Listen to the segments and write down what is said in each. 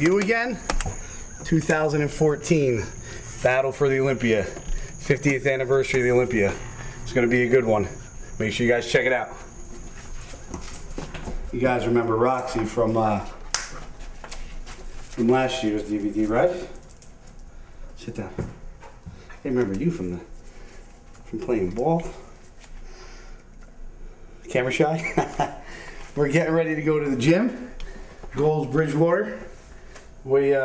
you again. 2014 Battle for the Olympia, 50th anniversary of the Olympia. It's going to be a good one. Make sure you guys check it out. You guys remember Roxy from last year's DVD, right? Sit down. I remember you from playing ball. Camera shy. We're getting ready to go to the gym. Gold's Bridgewater. We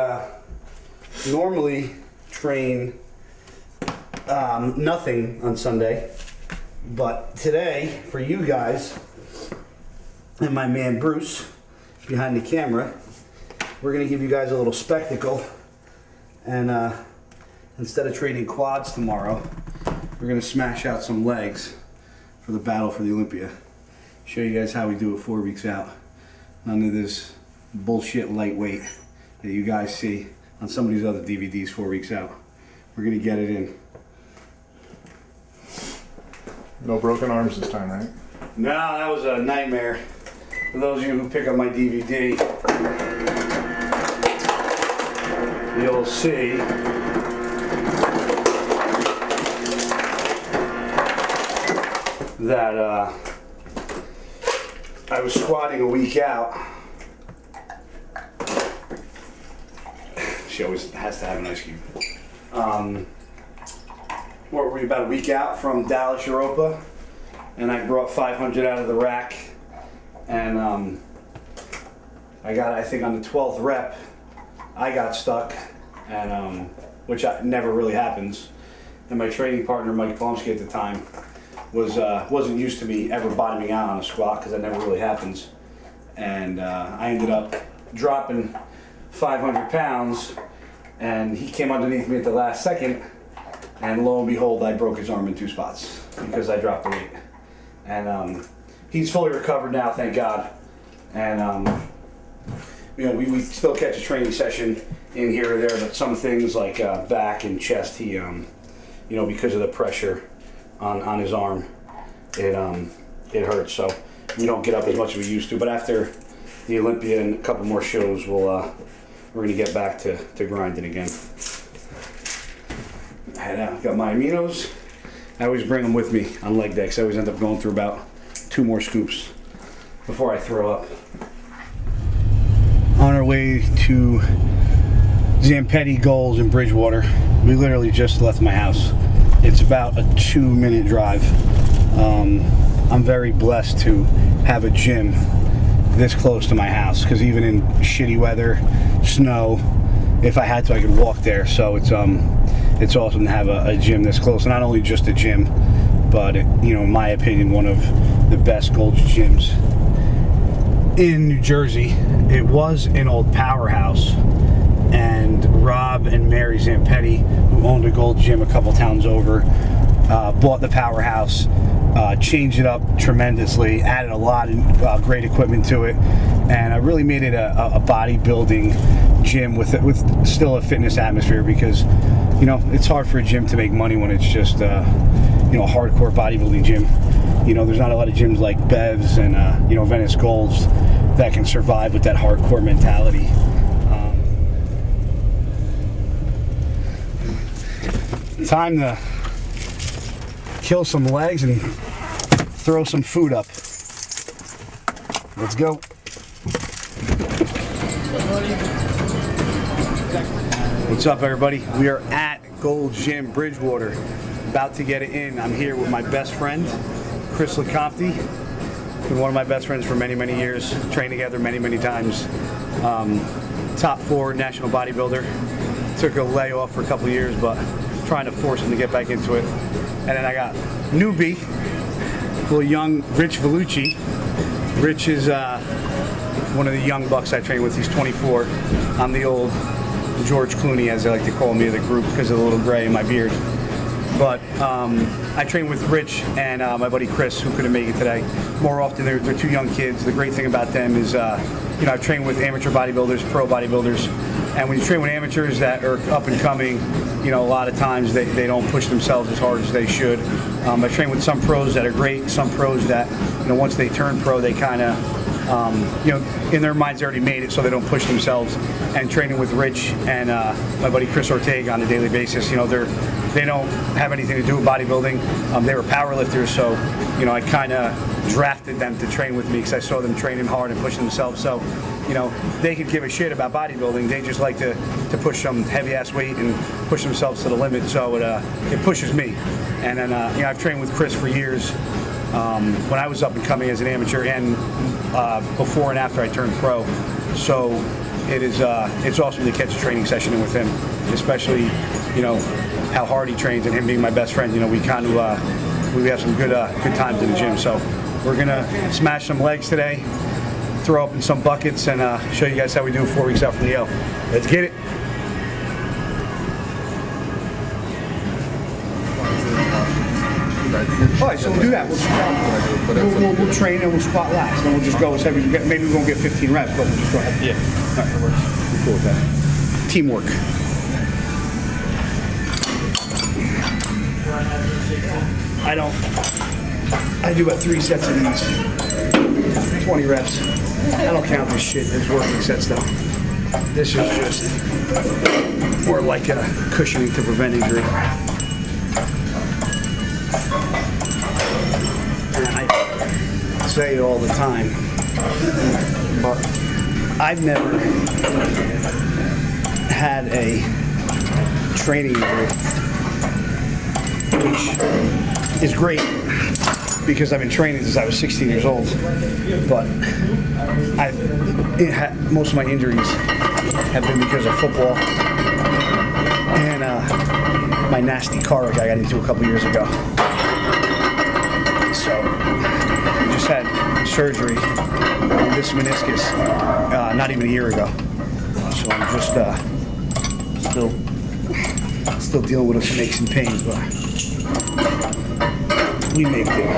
normally train nothing on Sunday, but today, for you guys and my man Bruce behind the camera, we're going to give you guys a little spectacle. And instead of training quads tomorrow, we're going to smash out some legs for the Battle for the Olympia. Show you guys how we do it 4 weeks out. None of this bullshit lightweight that you guys see on some of these other DVDs 4 weeks out. We're going to get it in. No broken arms this time, right? No, that was a nightmare. For those of you who pick up my DVD, you'll see that I was squatting a week out. She always has to have an ice cube. What were we, about a week out from Dallas, Europa, and I brought 500 out of the rack, and I got, I think on the 12th rep, I got stuck, and which never really happens. And my training partner, Mike Blumsky at the time, wasn't used to me ever bottoming out on a squat because that never really happens. And I ended up dropping 500 pounds, and he came underneath me at the last second, and lo and behold, I broke his arm in 2 spots because I dropped the weight. And he's fully recovered now, thank God. And you know, we still catch a training session in here or there, but some things like back and chest, he, you know, because of the pressure on his arm, it hurts. So we don't get up as much as we used to. But after the Olympia and a couple more shows, we're gonna get back to grinding again. I got my aminos. I always bring them with me on leg decks. I always end up going through about 2 more scoops before I throw up. On our way to Zampetti Goals in Bridgewater. We literally just left my house. It's about a 2-minute drive. I'm very blessed to have a gym this close to my house, because even in shitty weather, snow, if I had to, I could walk there. So it's awesome to have a gym this close. Not only just a gym, but you know, in my opinion, one of the best Gold's gyms in New Jersey. It was an old powerhouse, and Rob and Mary Zampetti, who owned a Gold gym a couple towns over, bought the powerhouse, changed it up tremendously, added a lot of great equipment to it, and really made it a bodybuilding gym with still a fitness atmosphere, because you know, it's hard for a gym to make money when it's just you know, a hardcore bodybuilding gym. You know, there's not a lot of gyms like Bev's and you know, Venice Golds that can survive with that hardcore mentality. Time to kill some legs and throw some food up. Let's go. What's up, everybody? We are at Gold's Gym Bridgewater, about to get it in. I'm here with my best friend, Chris LeCompte. Been one of my best friends for many, many years. Trained together many, many times. Top 4 national bodybuilder. Took a layoff for a couple of years, but trying to force him to get back into it. And then I got newbie, little young Rich Vellucci. Rich is one of the young bucks I train with. He's 24. I'm the old George Clooney, as they like to call me, of the group, because of the little gray in my beard. But I train with Rich and my buddy Chris, who couldn't make it today. More often, they're 2 young kids. The great thing about them is, you know, I've trained with amateur bodybuilders, pro bodybuilders, and when you train with amateurs that are up and coming, you know, a lot of times they don't push themselves as hard as they should. I train with some pros that are great, some pros that, you know, once they turn pro, they kind of you know, in their minds they already made it, so they don't push themselves. And training with Rich and my buddy Chris Ortega on a daily basis, you know, they don't have anything to do with bodybuilding. They were powerlifters, so you know, I kind of drafted them to train with me because I saw them training hard and pushing themselves. So, you know, they could give a shit about bodybuilding. They just like to push some heavy ass weight and push themselves to the limit. So it pushes me. And then you know, I've trained with Chris for years. When I was up and coming as an amateur, and before and after I turned pro. So it's awesome to catch a training session in with him, especially, you know, how hard he trains, and him being my best friend. You know, we kind of we have some good times in the gym. So we're gonna smash some legs today, throw up in some buckets, and show you guys how we do 4 weeks out from the O. Let's get it. All right, so we'll do that. We'll train and we'll squat last, and we'll just go as heavy as we get. Maybe we won't get 15 reps, but we'll just go ahead. Yeah. All right, that works. We're cool with that. Teamwork. I do about 3 sets of these. 20 reps. I don't count this shit as working sets though. This is just more like a cushioning to prevent injury. And I say it all the time, but I've never had a training injury, which is great because I've been training since I was 16 years old. But most of my injuries have been because of football and my nasty car wreck I got into a couple years ago. So I just had surgery on this meniscus not even a year ago. So I'm just still dealing with some aches and pains, but we make it.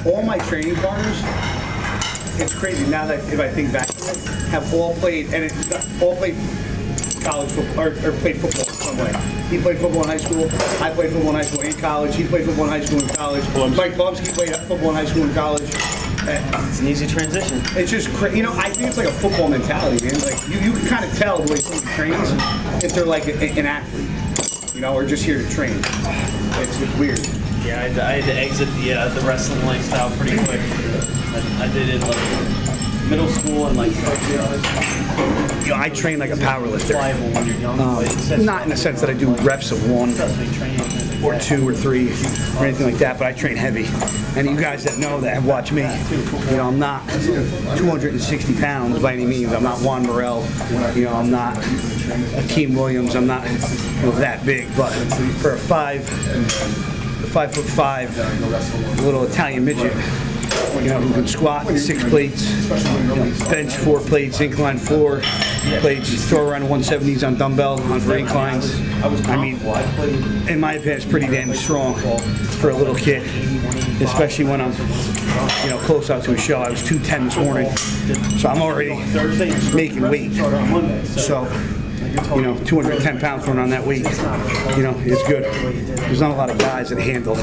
All my training partners, it's crazy now that if I think back to it, have all played college football or played football in some way. He played football in high school. I played football in high school and college. He played football in high school and college. Mike Bumsky played football in high school and college. It's an easy transition. It's just crazy. You know, I think it's like a football mentality, man. Like you can kind of tell the way somebody trains if they're like an athlete, you know, or just here to train. It's weird. Yeah, I had to exit the wrestling lifestyle pretty quick. I did it like middle school and like You know, I train like a power lifter. when you're young. Not in the sense that I do reps of 1 or 2 or 3 or anything like that, but I train heavy. And you guys that know that have watched me, you know, I'm not 260 pounds by any means. I'm not Juan Morel. You know, I'm not Akeem Williams. I'm not, you know, that big. But for a 5'5" little Italian midget, you know, who can squat 6 plates, you know, bench 4 plates, incline 4 plates, throw around 170s on dumbbell for inclines. I mean, in my opinion, it's pretty damn strong for a little kid, especially when I'm, you know, close out to a show. I was 210 this morning, so I'm already making weight. So, you know, 210 pounds running on that weight, you know, it's good. There's not a lot of guys that handle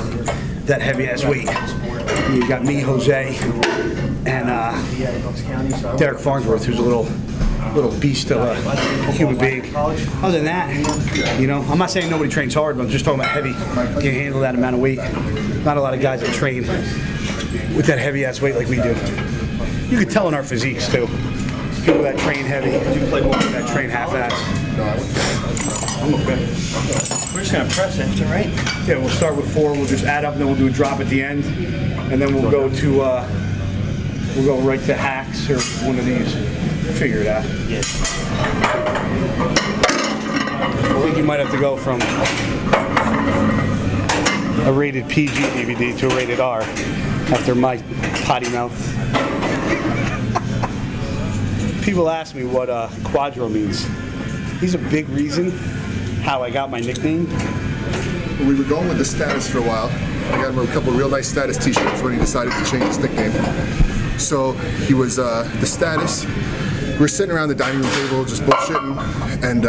that heavy ass weight. You got me, Jose, and Derek Farnsworth, who's a little beast of a human being. Other than that, you know, I'm not saying nobody trains hard, but I'm just talking about heavy. You can handle that amount of weight. Not a lot of guys that train with that heavy ass weight like we do. You can tell in our physiques too. People that train heavy, that train half-ass. I'm okay. We're just gonna press after, right? Yeah, we'll start with 4. We'll just add up, and then we'll do a drop at the end, and then we'll go to we'll go right to hacks or one of these. We'll figure it out. Yeah. I think you might have to go from a rated PG DVD to a rated R after my potty mouth. People ask me what Quadro means. He's a big reason how I got my nickname. We were going with the status for a while. I got him a couple of real nice status t-shirts when he decided to change his nickname. So he was the status, we're sitting around the dining room table just bullshitting, and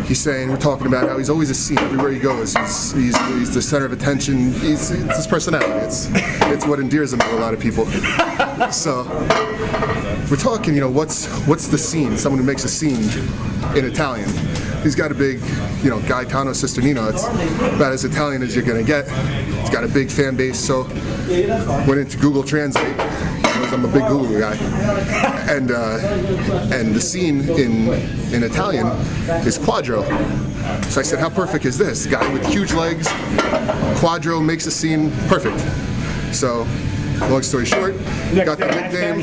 he's saying, we're talking about how he's always a scene everywhere he goes. He's the center of attention. It's his personality. It's what endears him to a lot of people. So we're talking, you know, what's the scene? Someone who makes a scene in Italian. He's got a big, you know, Gaetano Cisternino. It's about as Italian as you're gonna get. He's got a big fan base. So went into Google Translate. I'm a big Google guy, and the scene in Italian is quadro. So I said, how perfect is this? Guy with huge legs, quadro makes a scene perfect. So, long story short, got the nickname.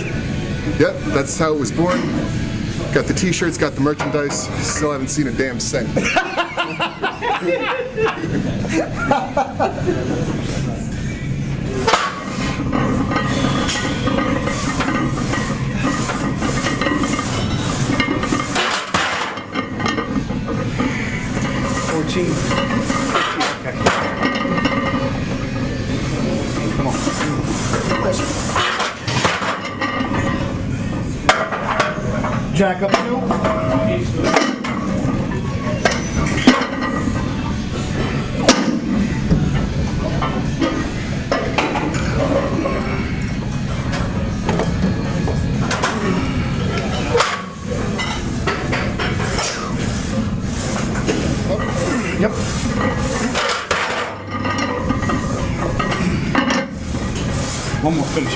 Yep, that's how it was born. Got the t-shirts, got the merchandise. Still haven't seen a damn cent. 14, 15, okay. Come on. Jack up 2. Yep. One more finish.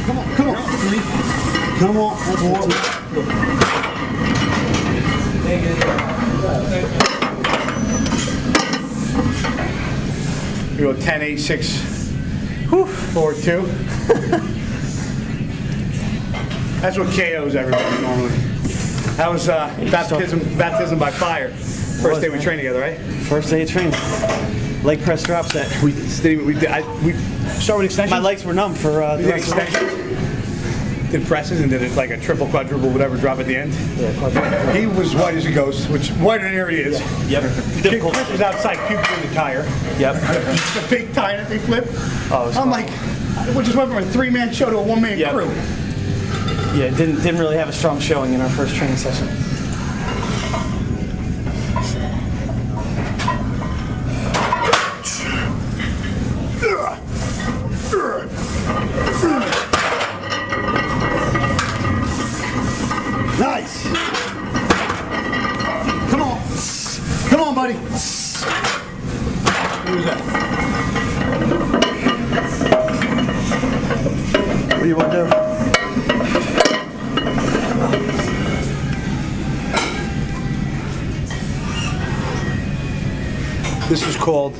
Come on, come on. Come on. We go 10, 8, 6, 4, 2. That's what KOs everybody normally. That was baptism by fire. First day we trained together, right? First day of training. Leg press drop set. We started with extensions. My legs were numb for the We did rest of the extensions. Did presses and did it like a triple, quadruple, whatever drop at the end. Yeah, quadruple. He was white as a ghost, which whiter than he is. Yep. Difficult. Chris was outside puking in the tire. Yep. The big tire that they flip. Oh, I'm like, we just went from a 3-man show to a 1-man Yep. crew. Yeah, didn't really have a strong showing in our first training session. Nice. Come on. Come on, buddy. Who's that? What do you want to do? This is called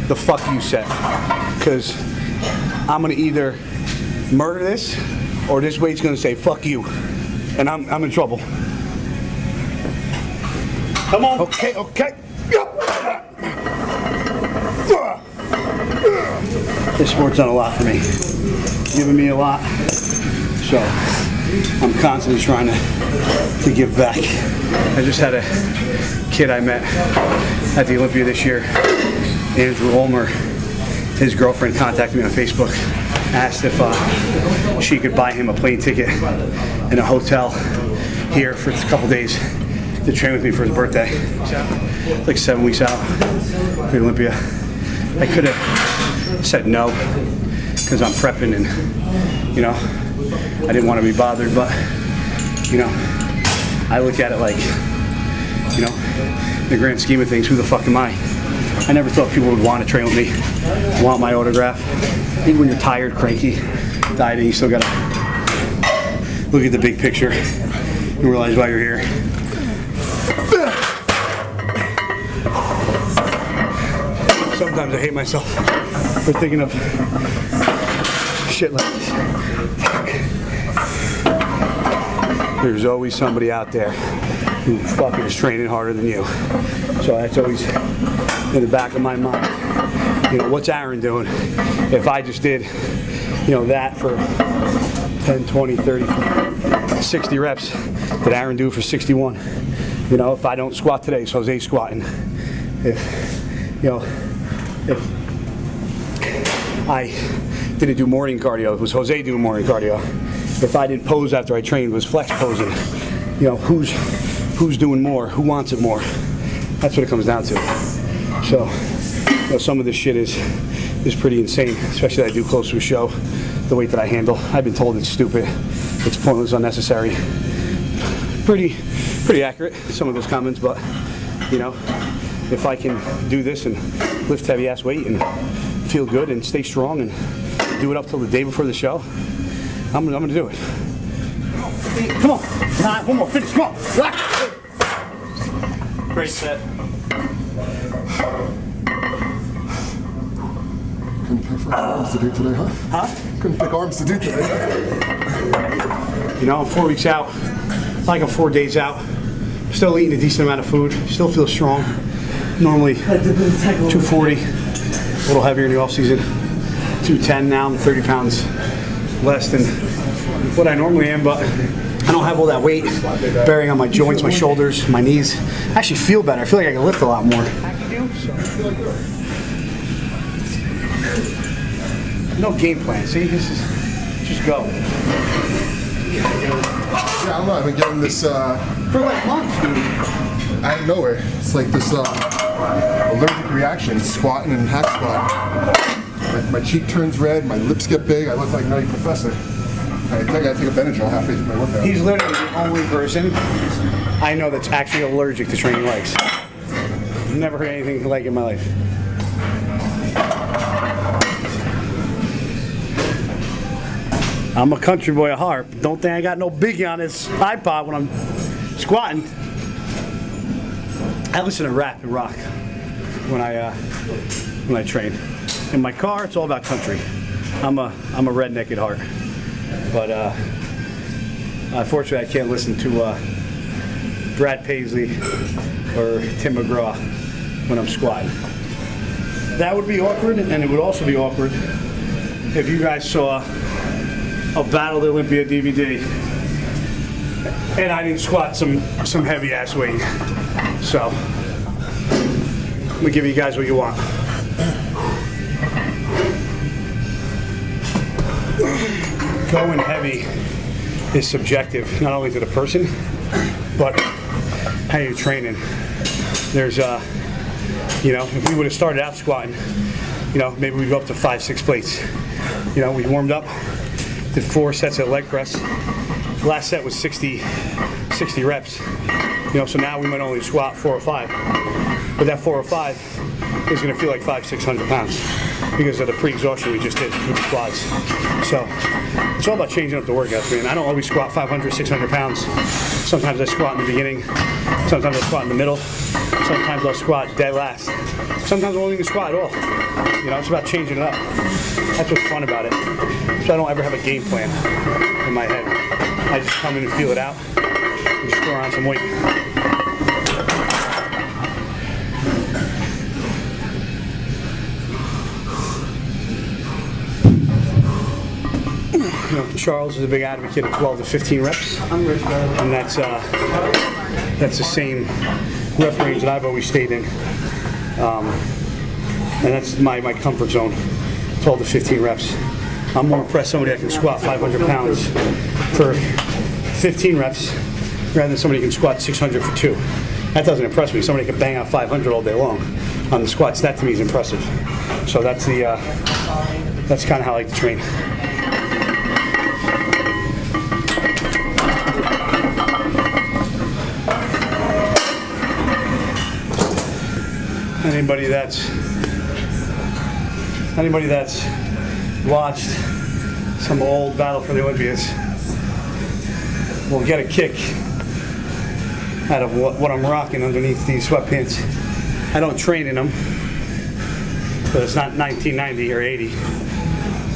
the fuck you set, because I'm gonna either murder this or this weight's gonna say fuck you, and I'm in trouble. Come on. Okay. This sport's done a lot for me, giving me a lot, so I'm constantly trying to give back. I just had a kid I met at the Olympia this year, Andrew Ulmer. His girlfriend contacted me on Facebook, asked if she could buy him a plane ticket and a hotel here for a couple days to train with me for his birthday. Like 7 weeks out for the Olympia. I could have said no, because I'm prepping and, you know, I didn't want to be bothered, but, you know, I look at it like, you know, in the grand scheme of things, who the fuck am I? I never thought people would want to train with me, want my autograph. Even when you're tired, cranky, dieting, you still gotta look at the big picture and realize why you're here. Sometimes I hate myself for thinking of shit like this. There's always somebody out there who fucking is training harder than you. So that's always in the back of my mind. You know, what's Aaron doing? If I just did, you know, that for 10, 20, 30, 60 reps, did Aaron do it for 61? You know, if I don't squat today, so Jose's squatting. If, you know, if I didn't do morning cardio. It was Jose doing morning cardio. If I didn't pose after I trained, it was flex posing. You know, who's doing more? Who wants it more? That's what it comes down to. So, you know, some of this shit is pretty insane, especially that I do close to a show. The weight that I handle, I've been told it's stupid, it's pointless, unnecessary. Pretty accurate, some of those comments, but you know, if I can do this and lift heavy ass weight and feel good and stay strong and do it up till the day before the show, I'm gonna do it. Come on, nah, one more, finish, come on. Great set. Couldn't pick arms to do today, huh? Huh? Couldn't pick arms to do today. You know, I'm 4 weeks out, like I'm 4 days out. Still eating a decent amount of food, still feel strong. Normally 240, a little heavier in the off season. 210 now, I'm 30 pounds less than what I normally am, but I don't have all that weight bearing on my joints, my shoulders, my knees. I actually feel better. I feel like I can lift a lot more. No game plan. See, this is just go. Yeah, I don't know. I've been getting this For like months, dude. out of nowhere. It's like this allergic reaction, squatting and hack squat. My cheek turns red, my lips get big. I look like Nutty Professor. I think I gotta take a Benadryl halfway through my workout. He's literally the only person I know that's actually allergic to training legs. Never heard anything like it in my life. I'm a country boy at heart. But don't think I got no biggie on this iPod when I'm squatting. I listen to rap and rock when I train. In my car, it's all about country. I'm a redneck at heart, but unfortunately, I can't listen to Brad Paisley or Tim McGraw when I'm squatting. That would be awkward, and it would also be awkward if you guys saw a Battle of the Olympia DVD and I didn't squat some heavy ass weight. So I'm gonna give you guys what you want. Going heavy is subjective, not only to the person, but how you're training. There's you know, if we would have started out squatting, you know, maybe we'd go up to 5-6 plates. You know, we warmed up, did 4 sets of leg press. Last set was 60 reps. You know, so now we might only squat 4 or 5. But that 4 or 5 is going to feel like 500-600 pounds because of the pre-exhaustion we just did with the quads. So it's all about changing up the workouts, man. I don't always squat 500-600 pounds. Sometimes I squat in the beginning. Sometimes I squat in the middle. Sometimes I'll squat dead last. Sometimes I won't even squat at all. You know, it's about changing it up. That's what's fun about it. So I don't ever have a game plan in my head. I just come in and feel it out and just throw around some weight. You know, Charles is a big advocate of 12 to 15 reps, and that's the same rep range that I've always stayed in, and that's my comfort zone, 12 to 15 reps. I'm more impressed somebody that can squat 500 pounds for 15 reps rather than somebody who can squat 600 for 2. That doesn't impress me. Somebody can bang out 500 all day long on the squats. That to me is impressive. So that's kind of how I like to train. Anybody that's watched some old Battle for the Olympias will get a kick out of what I'm rocking underneath these sweatpants. I don't train in them, but it's not 1990 or 80.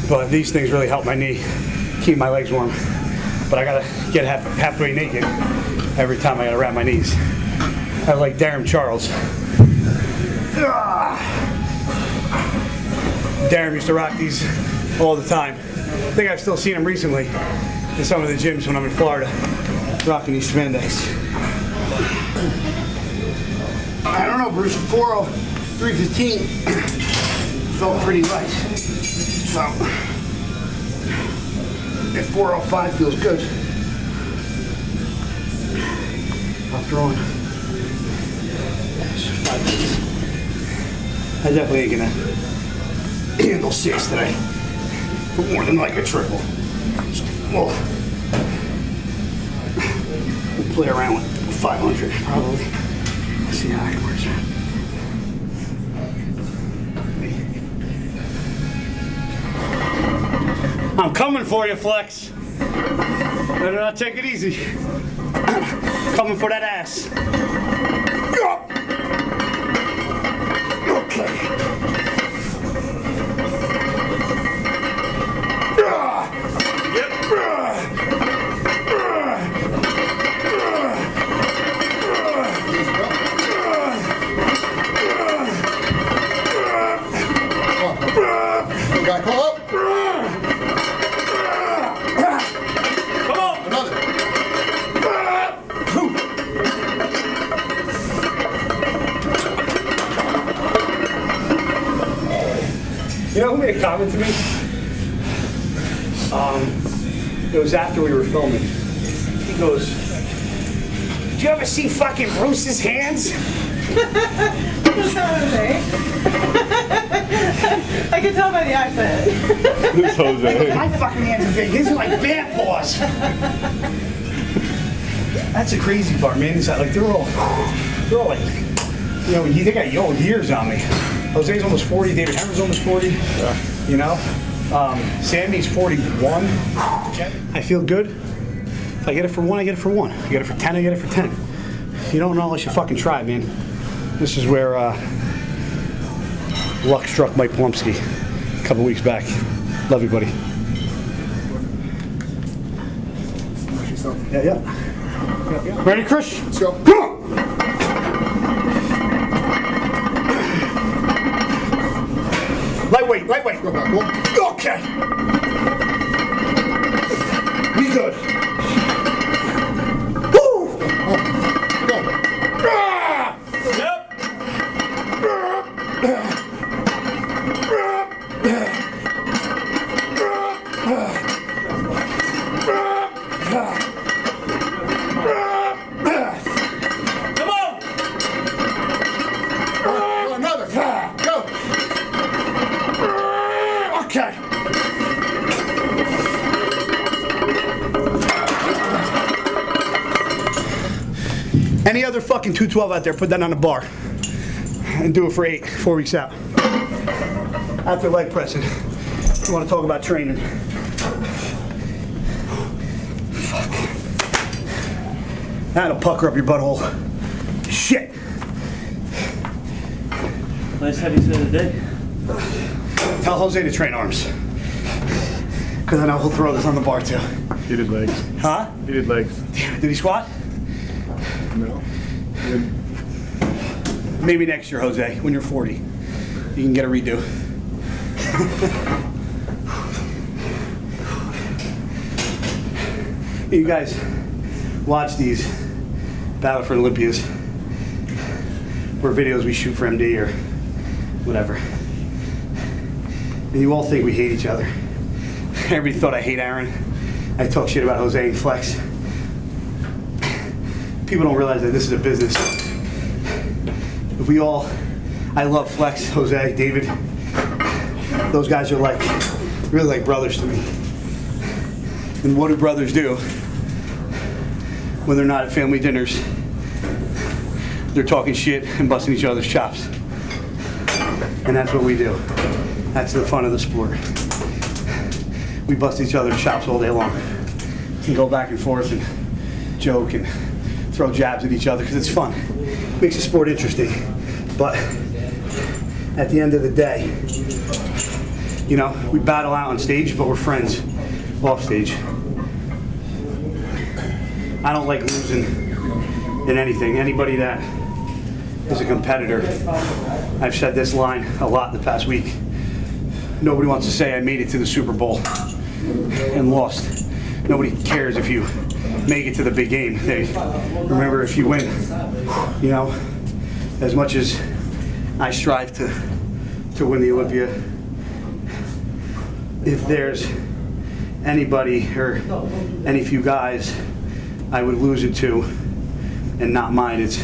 But these things really help my knee, keep my legs warm. But I gotta get halfway naked every time I gotta wrap my knees. I like Darren Charles. Darren used to rock these all the time. I think I've still seen him recently in some of the gyms when I'm in Florida, rocking these spandex. I don't know, Bruce, 4:03:15 felt pretty right. So If 405 feels good, I'll throw in 5 minutes. I definitely ain't gonna handle 6 today for more than like a triple. So we'll play around with 500 probably. Let's see how it works out. I'm coming for you, Flex. Better not take it easy. Coming for that ass. Okay. Yep. You got call up? Come on. Another. You know who made a comment to me? It was after we were filming. He goes, "Did you ever see fucking Bruce's hands?" That's not Jose. I can tell by the accent. This Jose. My fucking hands are big. His are like bat paws. That's the crazy part, man. Is that like they're all like, you know, they got old years on me. Jose's almost 40. David Hammer's almost 40. Yeah. You know, Sammy's 41. I feel good. If I get it for 1, I get it for 1. I get it for 10, I get it for 10. You don't know unless you fucking try, man. This is where luck struck Mike Plumsky a couple weeks back. Love you, buddy. Yeah. Ready, Chris? Let's go. Come on! Lightweight. Go back. Cool. Okay. We good. Woo! Go. Ah! Yep. Come on! Another. Go. Okay. Any other fucking 212 out there, put that on the bar. And do it for 8, 4 weeks out. After leg pressing. You want to talk about training. Fuck. That'll pucker up your butthole. Shit. Nice heavy set of the day. Tell Jose to train arms. Because I know he'll throw this on the bar too. He did legs. Huh? He did legs. Did he squat? No. He didn't. Maybe next year, Jose, when you're 40. You can get a redo. You guys watch these Battle for Olympias. Or videos we shoot for MD or whatever. And you all think we hate each other. Everybody thought I hate Aaron. I talk shit about Jose and Flex. People don't realize that this is a business. If we all, I love Flex, Jose, David. Those guys are like, really like brothers to me. And what do brothers do when they're not at family dinners? They're talking shit and busting each other's chops. And that's what we do. That's the fun of the sport. We bust each other's chops all day long. We can go back and forth and joke and throw jabs at each other because it's fun. Makes the sport interesting. But at the end of the day, you know, we battle out on stage, but we're friends off stage. I don't like losing in anything. Anybody that is a competitor, I've said this line a lot the past week. Nobody wants to say I made it to the Super Bowl and lost. Nobody cares if you make it to the big game. They remember if you win. You know, as much as I strive to win the Olympia, if there's anybody or any few guys I would lose it to and not mine, it's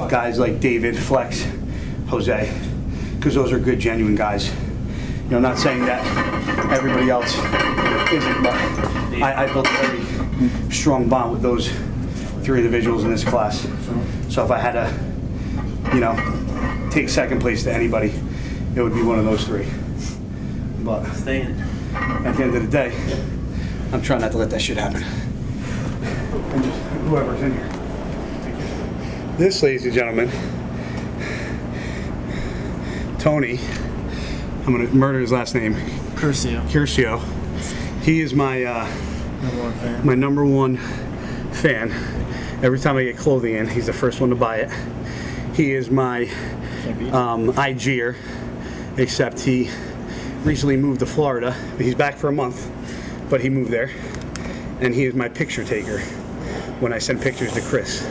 guys like David, Flex, Jose, because those are good, genuine guys. You know, I'm not saying that everybody else isn't, but I built a very strong bond with those 3 individuals in this class. So if I had to, you know, take second place to anybody, it would be one of those 3. But at the end of the day, I'm trying not to let that shit happen. And just whoever's in here. This, ladies and gentlemen, Tony, I'm gonna murder his last name. Curcio. He is my my number one fan. Every time I get clothing in, he's the first one to buy it. He is my IGer, except he recently moved to Florida. He's back for a month, but he moved there. And he is my picture taker when I send pictures to Chris.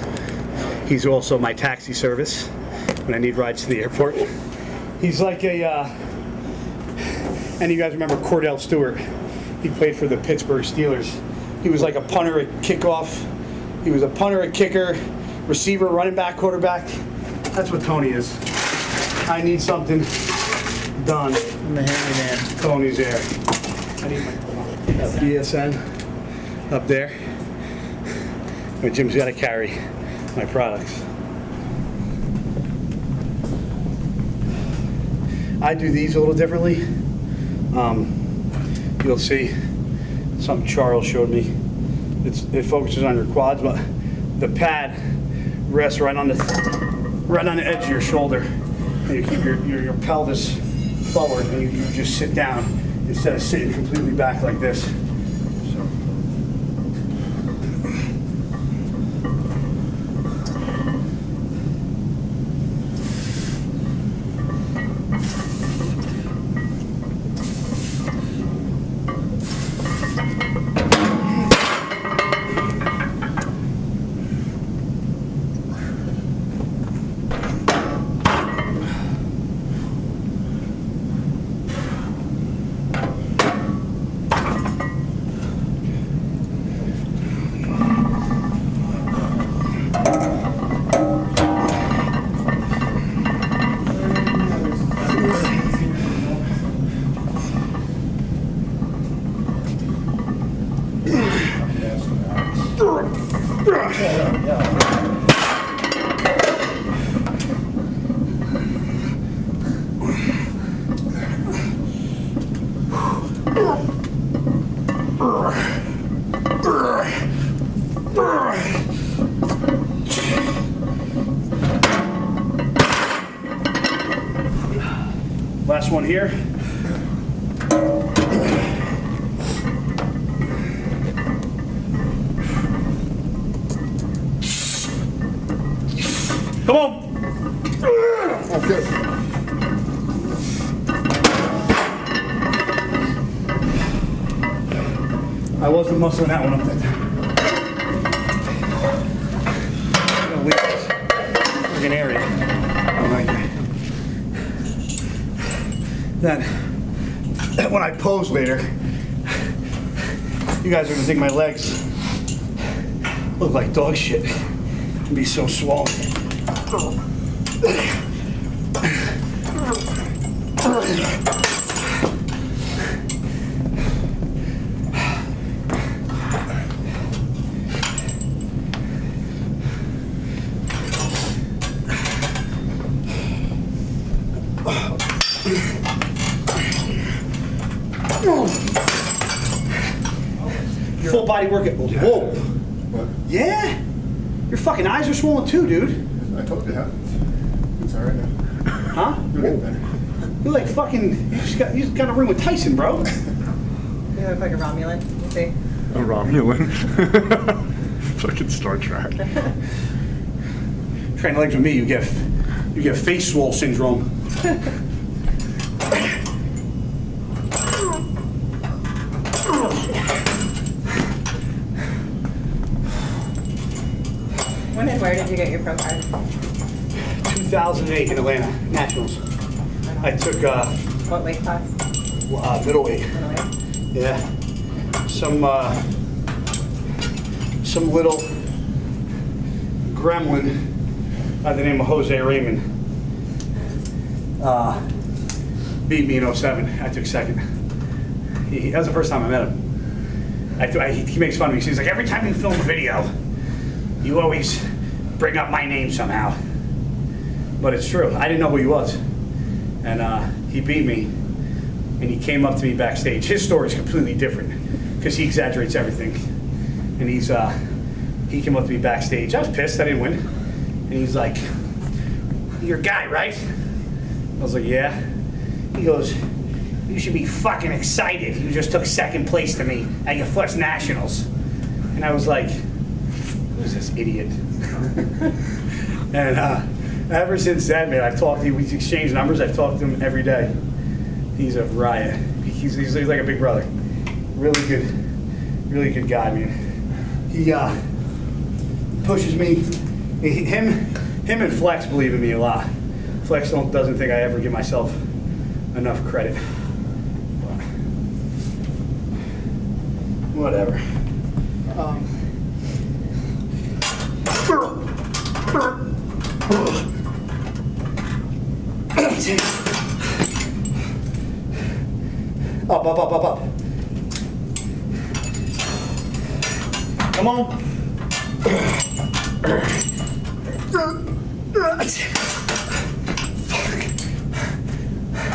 He's also my taxi service when I need rides to the airport. He's like a, and you guys remember Cordell Stewart? He played for the Pittsburgh Steelers. He was like a punter at kickoff. He was a punter, a kicker, receiver, running back, quarterback. That's what Tony is. I need something done. I'm the handyman. Tony's there. I need my BSN up there. My Jim's got to carry my products. I do these a little differently. You'll see something Charles showed me. It focuses on your quads, but the pad rests right on the edge of your shoulder, and you keep your pelvis forward, and you just sit down instead of sitting completely back like this. Last one here. Come on. Okay. I wasn't muscling that one up that time. I'm gonna leave this friggin' area. I like that. That when I pose later, you guys are gonna think my legs look like dog shit. And be so swollen. Full body workout. Whoa. What? Yeah? Your fucking eyes are swollen too, dude. I told you it happens. It's all right now. Huh? You're getting better. You're like fucking, you just got a ring with Tyson, bro. You look like a Romulan. You see? A Romulan. Fucking Star Trek. Train legs with me, you get face swole syndrome. When and where did you get your pro card? 2008 in Atlanta, Nationals. I took What weight class? middleweight. Middleweight? Yeah. some little gremlin by the name of Jose Raymond beat me in 07. I took second. That was the first time I met him. He makes fun of me. He's like, every time you film a video, you always bring up my name somehow. But it's true. I didn't know who he was. And he beat me. And he came up to me backstage. His story is completely different because he exaggerates everything. And he came up to me backstage. I was pissed. I didn't win. And he's like, "You're a guy, right?" I was like, "Yeah." He goes, "You should be fucking excited. You just took second place to me at your first nationals." And I was like, "Who's this idiot?" And ever since then, man, I've talked to him. We exchanged numbers. I've talked to him every day. He's a riot. He's like a big brother. Really good guy, man. He pushes me. Him and Flex believe in me a lot. Flex doesn't think I ever give myself enough credit. Whatever. Up. Come on.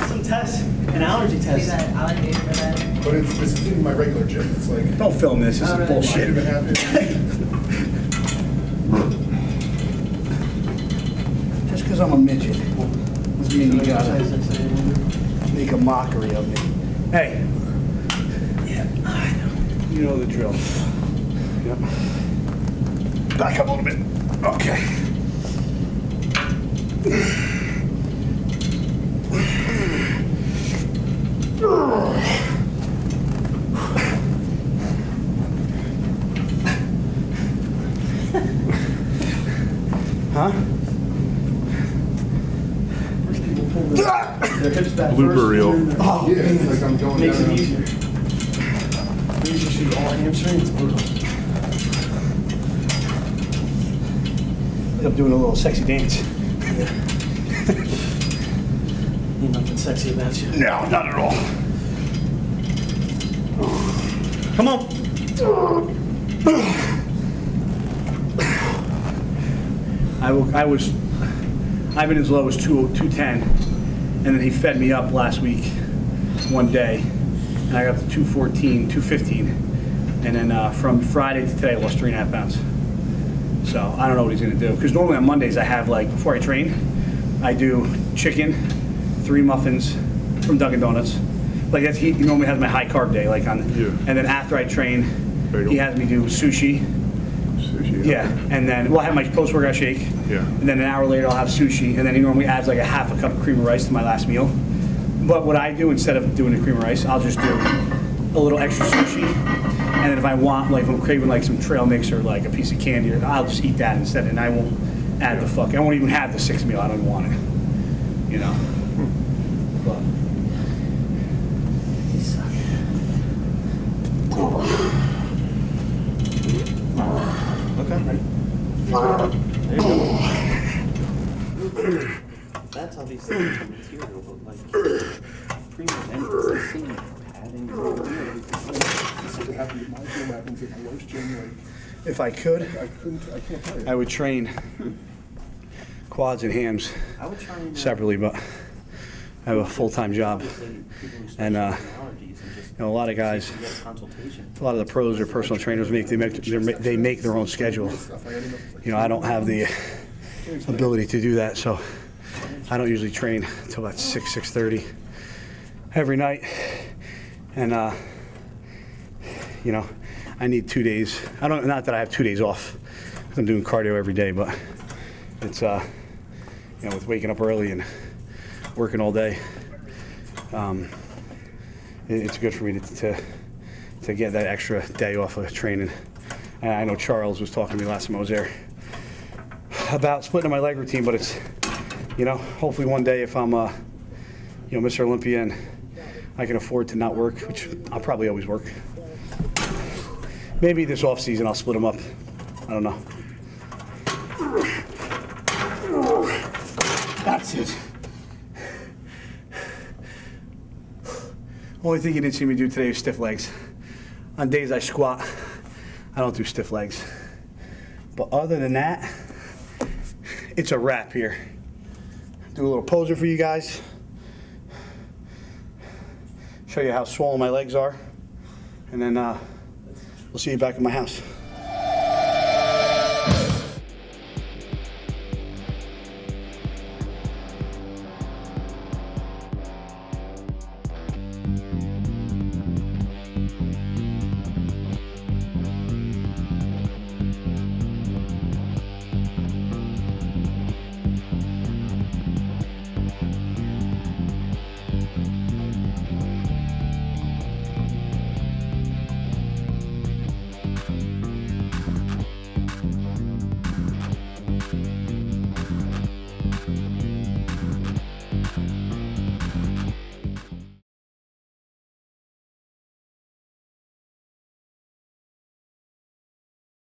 Some tests, an allergy Is test. that allergy for that? But this is in my regular gym. It's like Don't film this. This is might bullshit. even happen. Just because I'm a midget doesn't mean you gotta make a mockery of me. Hey. Yeah, I know. You know the drill. Yep. Back up a little bit. Okay. Huh? Their hips back Blooper first, reel. and then Oh, Yeah, it's like I'm going makes it down. easier. You should shoot all hamstrings. It's brutal. I'm doing a little sexy dance. Ain't nothing sexy about you. No, not at all. Come on. I've been as low as 210, and then he fed me up last week, one day, and I got to 214, 215, and then from Friday to today I lost 3.5 pounds. So I don't know what he's gonna do, because normally on Mondays I have, like, before I train, I do chicken, 3 muffins from Dunkin' Donuts. Like, he normally has my high carb day, like on, Yeah. and then after I train, Bagel. he has me do sushi. Sushi. Yeah, and then I have my post-workout shake. Yeah. And then an hour later I'll have sushi, and then he normally adds like a half a cup of cream of rice to my last meal. But what I do, instead of doing the cream of rice, I'll just do a little extra sushi, and then if I want, like if I'm craving like some trail mix or like a piece of candy, I'll just eat that instead, and I won't add I won't even have the 6th meal. I don't want it. You know. But. Okay. There you go. That's how these things are material, but like pretty much anything, it's the same padding. This would happen with my gym, happens at my wife's gym. Like, If I could, I can't tell you. I would train quads and hams I would try and separately, but I have a full-time job, and a lot of guys, a lot of the pros or personal trainers they make their own schedule. You know, I don't have the ability to do that, so I don't usually train until about 6:30 every night, and you know, I need 2 days. Not that I have 2 days off, 'cause I'm doing cardio every day, but it's you know, with waking up early and working all day, it's good for me to get that extra day off of training. And I know Charles was talking to me last time I was there about splitting my leg routine, but it's, you know, hopefully one day if I'm, you know, Mr. Olympia and I can afford to not work, which I'll probably always work, Maybe this off season I'll split them up. I don't know. That's it. Only thing you didn't see me do today is stiff legs. On days I squat, I don't do stiff legs. But other than that, it's a wrap here. Do a little posing for you guys. Show you how swollen my legs are. And then we'll see you back at my house.